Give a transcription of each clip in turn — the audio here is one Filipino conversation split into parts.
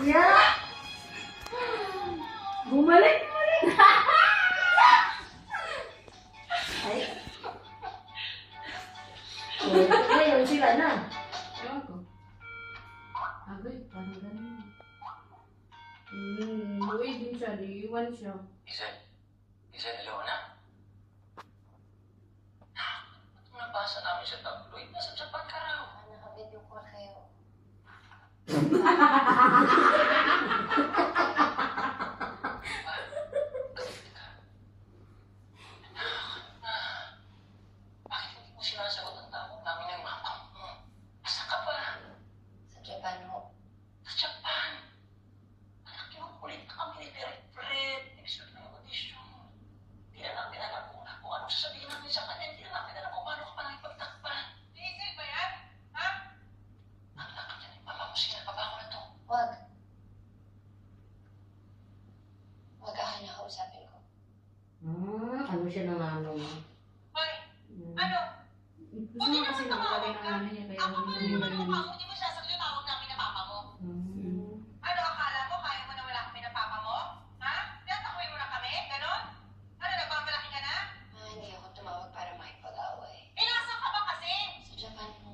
Yeah! Bumalik! Ay. Ngayon sila na. Ewan ko. Agay, parang ganun. Uwi din siya, di iwan siya. Isel, Leona? Nabasa namin sa tabloid. Nasa Japan ka raw. Nakabidyo ko kayo. Bakit hindi mo sinasagot ang tawag namin ng mama mo? Asa ka ba? Sa Japan ho. Sa Japan. Anak yun, ulit na kami ni Direct. Nag-start ng audition. Hindi na namin alam kung anong sasabihin namin sa kanya. Hindi na namin alam kung paano ka pa nakipagtakpan. Diesel ba yan? Ha? Ang lakad yan, mama mo sinapaba ko na to. Wag. Wag ako na kausapin ko. Ano siya ng ano mo? Hoy, ano? Gusto mo kasi nakalagay ng nanay niya, kaya Ako hindi pa namin naman ang ganun. mukha mo, hindi mo sasagot yung tawag namin na papa mo. Ano, akala mo kaya mo na wala kami ng papa mo? Ha? Tinatakbuhin mo na kami? Ganon? Ano, nagmamalaki ka na? Hindi ako tumawag para makipag-away. Nasaan ka ba kasi? Sa Japan ho.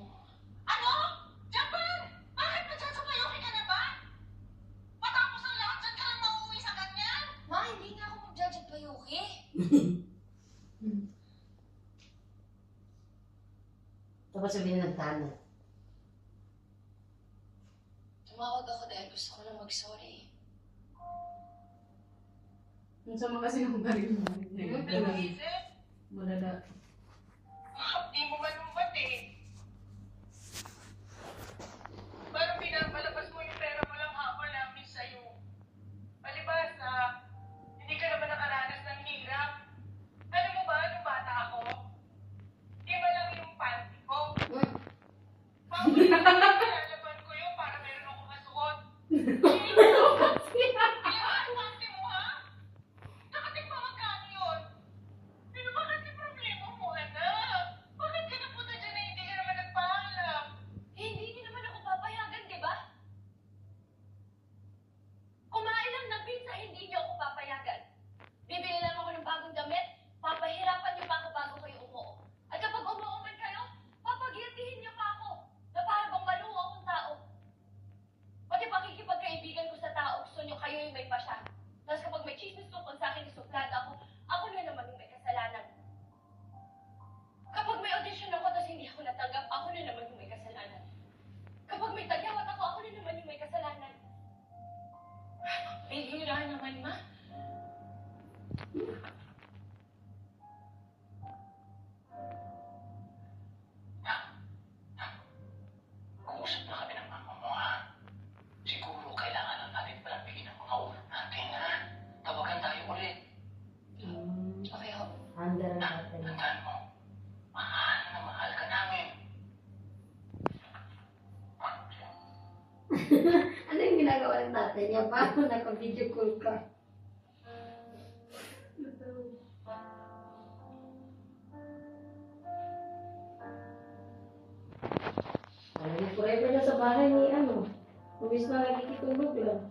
Ano? Japan? Bakit nagsasabayuki ka na ba? Matapos ang lahat, dyan ka lang mauuwi sa ganyan? Ma, hindi nga ako mag-judge pa Yuki. Tapos sabihin ng tana. Tumawag ako dahil gusto ko lang mag-sorry. Ang sama kasi ng baril mo. Isip? Malala. Di mo malumbat eh. Parang pinapalabas mo yung pera mo lang habol namin sa'yo. Palibasa, hindi ka naman nakaranas ng hirap. Alam mo ba, nung bata ako, di ba lang yung panty ko? Pinalaban ko yun para meron akong masuot. Yung panty mo ha? Nakating pa magkano yun? Ano ba kasi problema mo, anak? Bakit ka napunta dyan na hindi ka naman nagpaalam? Hindi niyo naman ako papayagan, di ba? Kumain lang ng pizza, hindi niyo ako papayagan. Bibili lang ako ng bagong damit, papahirapan niyo pa ako bago kayo umuo. At kapag umuo man kayo, papagiltihin niyo pa ako na para bang maluho akong tao. Pati pakikipagkaibigan ko sa tao, gusto niyo kayo yung may pasya. Tapos kapag may chismis tungkol sa akin, isuplada ako na naman yung may kasalanan. Kapag may audition ako, tapos hindi ako natanggap, ako na naman yung may kasalanan. Kapag may tagyawat ako na naman yung may kasalanan. Bihira naman, ma. Mag-uusap na kami ng mama mo, ha? Siguro kailangan lang natin palambigin ang mga ulo natin, ha? Tawagan tayo ulit. Okay ho. Under natin. Tandaan mo, mahal na mahal ka namin. Ano yung ginagawa ng tatay niya? Paano naka-video call ka? Ay, forever na sa bahay ni ano. Uwis na nagkikitulog lang.